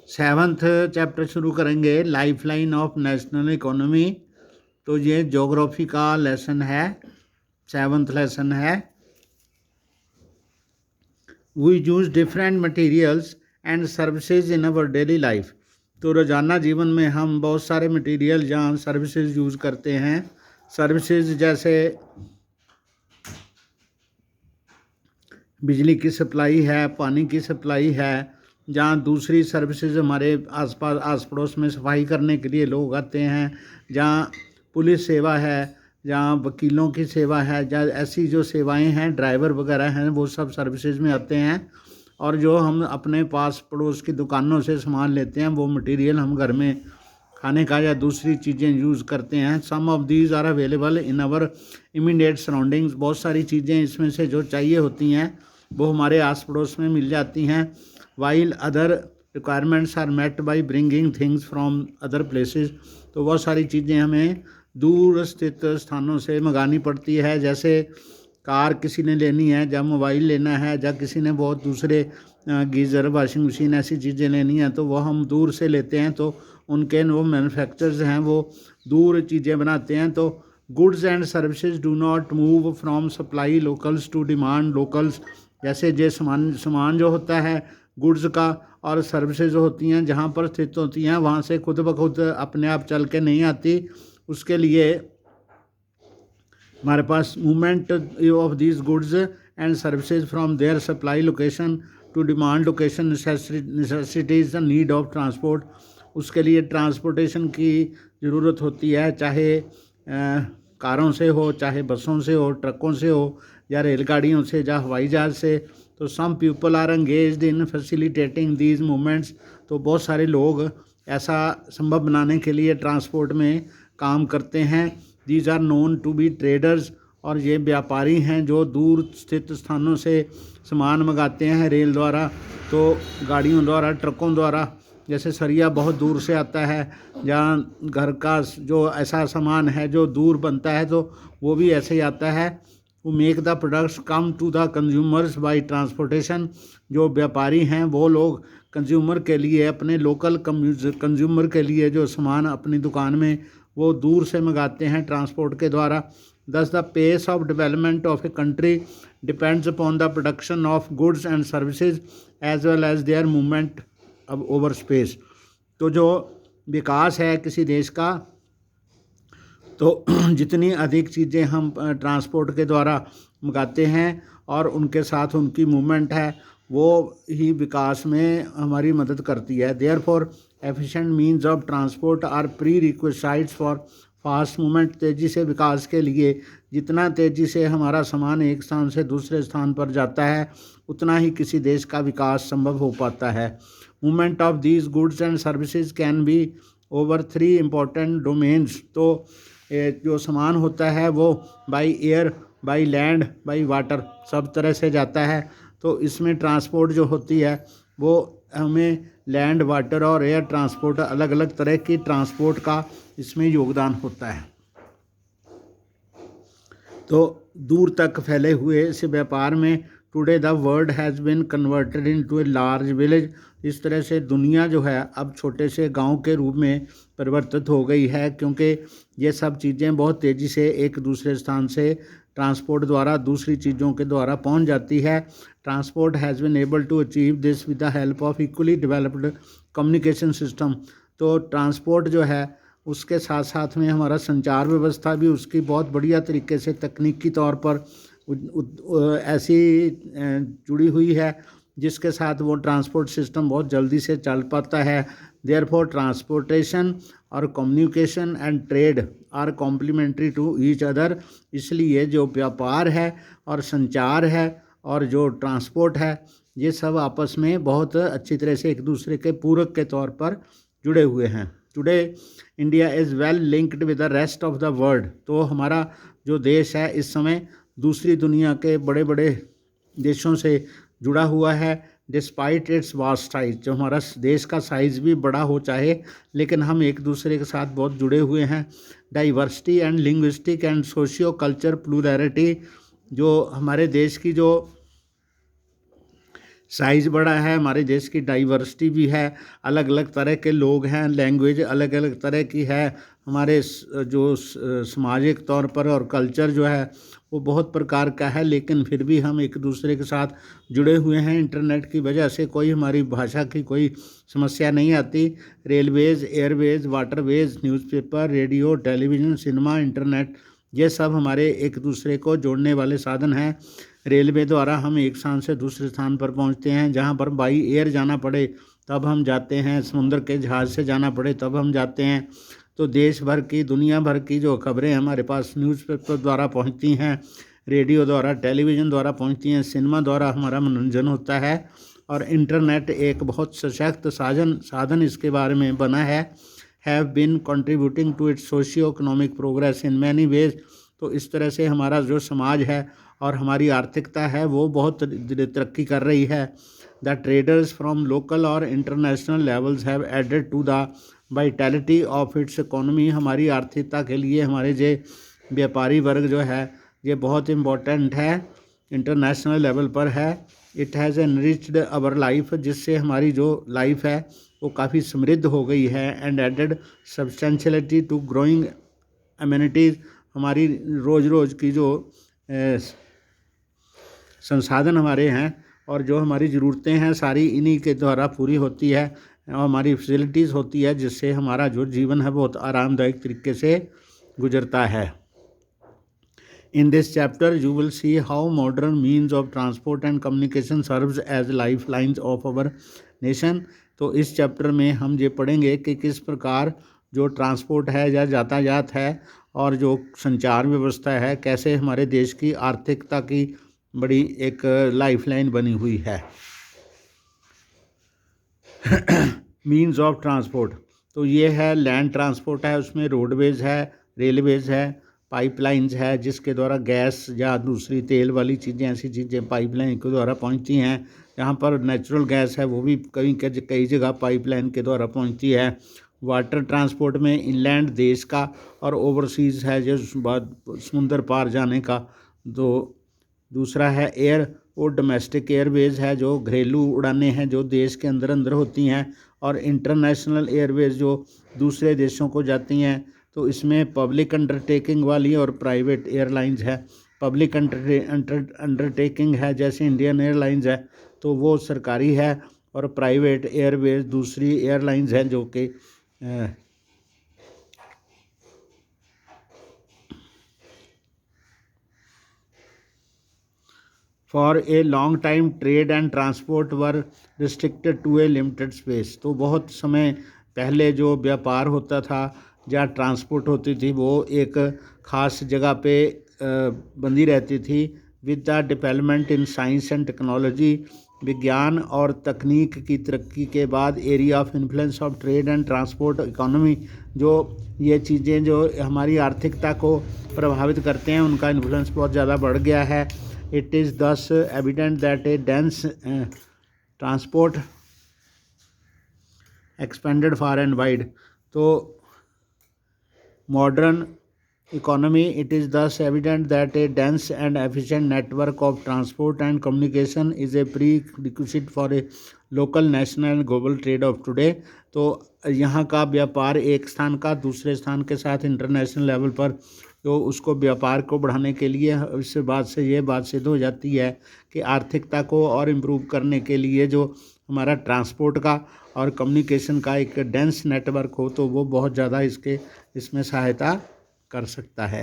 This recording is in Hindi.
7th चैप्टर शुरू करेंगे, लाइफलाइन ऑफ नेशनल इकोनॉमी। तो ये ज्योग्राफी का लेसन है, 7th लेसन है। We use different materials and services in our daily life. तो रोज़ाना जीवन में हम बहुत सारे मटेरियल या सर्विसेज यूज़ करते हैं। सर्विसेज जैसे बिजली की सप्लाई है, पानी की सप्लाई है, जहाँ दूसरी सर्विसेज हमारे आसपास आस पड़ोस में सफाई करने के लिए लोग आते हैं, जहाँ पुलिस सेवा है, जहाँ वकीलों की सेवा है, जहाँ ऐसी जो सेवाएं हैं, ड्राइवर वगैरह हैं, वो सब सर्विसेज में आते हैं। और जो हम अपने पास पड़ोस की दुकानों से सामान लेते हैं, वो मटेरियल हम घर में खाने का या दूसरी चीज़ें यूज़ करते हैं। Some of these are available in our immediate surroundings. बहुत सारी चीज़ें इसमें से जो चाहिए होती हैं वो हमारे आस पड़ोस में मिल जाती हैं। While other requirements are met by bringing things from other places. तो बहुत सारी चीज़ें हमें दूर स्थित स्थानों से मंगानी पड़ती है। जैसे कार किसी ने लेनी है, या मोबाइल लेना है, या किसी ने बहुत दूसरे गीज़र, वाशिंग मशीन, ऐसी चीज़ें लेनी हैं, तो वह हम दूर से लेते हैं। तो उनके वो मैन्युफैक्चरर्स हैं, वो दूर चीज़ें बनाते हैं। तो goods and services do not move from supply locales to demand locales. जैसे ये सामान जो होता है गुड्स का, और सर्विसेज जो होती हैं जहाँ पर स्थित होती हैं, वहाँ से खुद ब खुद अपने आप चल के नहीं आती। उसके लिए हमारे पास movement of these goods and services from their supply location to demand location necessitates the need of transport. उसके लिए ट्रांसपोर्टेशन की ज़रूरत होती है, चाहे कारों से हो, चाहे बसों से हो, ट्रकों से हो, या रेलगाड़ियों से, या हवाई जहाज़ से। तो some people are engaged in facilitating these movements. तो बहुत सारे लोग ऐसा संभव बनाने के लिए ट्रांसपोर्ट में काम करते हैं। These are known to be traders. और ये व्यापारी हैं जो दूर स्थित स्थानों से सामान मंगाते हैं रेल द्वारा, तो गाड़ियों द्वारा, ट्रकों द्वारा। जैसे सरिया बहुत दूर से आता है, जहाँ घर का जो ऐसा सामान है जो दूर बनता है, तो वो भी ऐसे ही आता है। वो make the products come to the consumers by transportation. जो व्यापारी हैं वो लोग कंज्यूमर के लिए, अपने लोकल कंज्यूमर के लिए जो सामान अपनी दुकान में वो दूर से मंगाते हैं ट्रांसपोर्ट के द्वारा। Thus the pace of development of a country depends upon the production of goods and services as well as their movement अब ओवर स्पेस। तो जो विकास है किसी देश का, तो जितनी अधिक चीज़ें हम ट्रांसपोर्ट के द्वारा मंगाते हैं और उनके साथ उनकी मूवमेंट है, वो ही विकास में हमारी मदद करती है। Therefore efficient means of transport are prerequisites for fast movement. तेज़ी से विकास के लिए जितना तेज़ी से हमारा सामान एक स्थान से दूसरे स्थान पर जाता है, उतना ही किसी देश का विकास संभव हो पाता है। Movement of these goods and services can be over 3 important domains. तो जो सामान होता है वो by air, by land, by water, सब तरह से जाता है। तो इसमें ट्रांसपोर्ट जो होती है वो हमें लैंड, वाटर और एयर ट्रांसपोर्ट, अलग अलग तरह की ट्रांसपोर्ट का इसमें योगदान होता है। तो दूर तक फैले हुए इस व्यापार में today the world has been converted into a large village. इस तरह से दुनिया जो है अब छोटे से गांव के रूप में परिवर्तित हो गई है, क्योंकि ये सब चीज़ें बहुत तेज़ी से एक दूसरे स्थान से ट्रांसपोर्ट द्वारा दूसरी चीज़ों के द्वारा पहुंच जाती है। Transport has been able to achieve this with the help of equally developed communication system. तो ट्रांसपोर्ट जो है उसके साथ साथ में हमारा संचार व्यवस्था भी उसकी बहुत बढ़िया तरीके से तकनीकी तौर पर ऐसी जुड़ी हुई है जिसके साथ वो ट्रांसपोर्ट सिस्टम बहुत जल्दी से चल पाता है। देयरफॉर ट्रांसपोर्टेशन और communication and trade are complementary to each other. इसलिए जो व्यापार है और संचार है और जो ट्रांसपोर्ट है, ये सब आपस में बहुत अच्छी तरह से एक दूसरे के पूरक के तौर पर जुड़े हुए हैं। Today India is well linked with the rest of the world. तो हमारा जो देश है इस समय दूसरी दुनिया के बड़े बड़े देशों से जुड़ा हुआ है। डिस्पाइट इट्स वास्ट साइज, जो हमारा देश का साइज़ भी बड़ा हो चाहे, लेकिन हम एक दूसरे के साथ बहुत जुड़े हुए हैं। Diversity and linguistic and socio culture plurality, जो हमारे देश की जो साइज़ बड़ा है, हमारे देश की डाइवर्सिटी भी है, अलग अलग तरह के लोग हैं, लैंग्वेज अलग अलग तरह की है, हमारे जो सामाजिक तौर पर और कल्चर जो है वो बहुत प्रकार का है, लेकिन फिर भी हम एक दूसरे के साथ जुड़े हुए हैं। इंटरनेट की वजह से कोई हमारी भाषा की कोई समस्या नहीं आती। Railways, Airways, waterways, newspaper, radio, television, cinema, internet, ये सब हमारे एक दूसरे को जोड़ने वाले साधन हैं। रेलवे द्वारा हम एक स्थान से दूसरे स्थान पर पहुंचते हैं। जहां पर बाई एयर जाना पड़े तब हम जाते हैं, समुद्र के जहाज़ से जाना पड़े तब हम जाते हैं। तो देश भर की, दुनिया भर की जो खबरें हमारे पास न्यूज़पेपर द्वारा पहुंचती हैं, रेडियो द्वारा, टेलीविज़न द्वारा पहुंचती हैं, सिनेमा द्वारा हमारा मनोरंजन होता है। और इंटरनेट एक बहुत सशक्त साधन इसके बारे में बना है। Have been contributing to its socio economic progress in many ways. तो इस तरह से हमारा जो समाज है और हमारी आर्थिकता है वो बहुत तरक्की कर रही है। द ट्रेडर्स फ्रॉम लोकल और international levels have added to the vitality of its economy. हमारी आर्थिकता के लिए हमारे जो व्यापारी वर्ग जो है ये बहुत इम्पोर्टेंट है, इंटरनेशनल लेवल पर है। It has enriched our life, जिससे हमारी जो लाइफ है वो काफ़ी समृद्ध हो गई है। And added substantiality to growing amenities. हमारी रोज़ की जो संसाधन हमारे हैं और जो हमारी ज़रूरतें हैं सारी इन्हीं के द्वारा पूरी होती है और हमारी फैसिलिटीज़ होती है, जिससे हमारा जो जीवन है बहुत आरामदायक तरीके से गुजरता है। In this chapter, you will see how modern means of transport and communication serves as lifelines of our nation. तो इस चैप्टर में हम ये पढ़ेंगे कि किस प्रकार जो ट्रांसपोर्ट है या यातायात है और जो संचार व्यवस्था है कैसे हमारे देश की आर्थिकता की बड़ी एक लाइफलाइन बनी हुई है। मीन्स ऑफ ट्रांसपोर्ट, तो ये है लैंड ट्रांसपोर्ट है, उसमें रोडवेज़ है, रेलवेज़ है, पाइपलाइंस है जिसके द्वारा गैस या दूसरी तेल वाली चीज़ें, ऐसी चीज़ें पाइपलाइन के द्वारा पहुंचती हैं। जहां पर नेचुरल गैस है वो भी कई जगह पाइपलाइन के द्वारा पहुंचती है। वाटर ट्रांसपोर्ट में इनलैंड देश का और ओवरसीज़ है जो समुंदर पार जाने का। तो दूसरा है एयर, वो डोमेस्टिक एयरवेज़ है जो घरेलू उड़ानें हैं जो देश के अंदर होती हैं, और इंटरनेशनल एयरवेज़ जो दूसरे देशों को जाती हैं। तो इसमें पब्लिक अंडरटेकिंग वाली और प्राइवेट एयरलाइंस है। पब्लिक अंडरटेकिंग है जैसे इंडियन एयरलाइंस है तो वो सरकारी है, और प्राइवेट एयरवेज दूसरी एयरलाइंस हैं जो कि for a long time trade and transport were restricted to a limited space. तो बहुत समय पहले जो व्यापार होता था या ट्रांसपोर्ट होती थी वो एक ख़ास जगह पे बंधी रहती थी। With the development in science and technology, विज्ञान और तकनीक की तरक्की के बाद area of influence of trade and transport economy, जो ये चीज़ें जो हमारी आर्थिकता को प्रभावित करते हैं उनका इन्फ्लुएंस बहुत ज़्यादा बढ़ गया है। इट इज़ दस evident that A dense transport expanded far and wide. तो modern economy, it is thus evident that a dense and efficient network of transport and communication is a prerequisite for a local, national and global trade of today. तो यहाँ का व्यापार एक स्थान का दूसरे स्थान के साथ इंटरनेशनल लेवल पर तो उसको व्यापार को बढ़ाने के लिए इस बात से ये बात सिद्ध हो जाती है कि आर्थिकता को और इम्प्रूव करने के लिए जो हमारा ट्रांसपोर्ट का और कम्युनिकेशन का एक डेंस नेटवर्क हो तो वो बहुत ज़्यादा इसमें सहायता कर सकता है।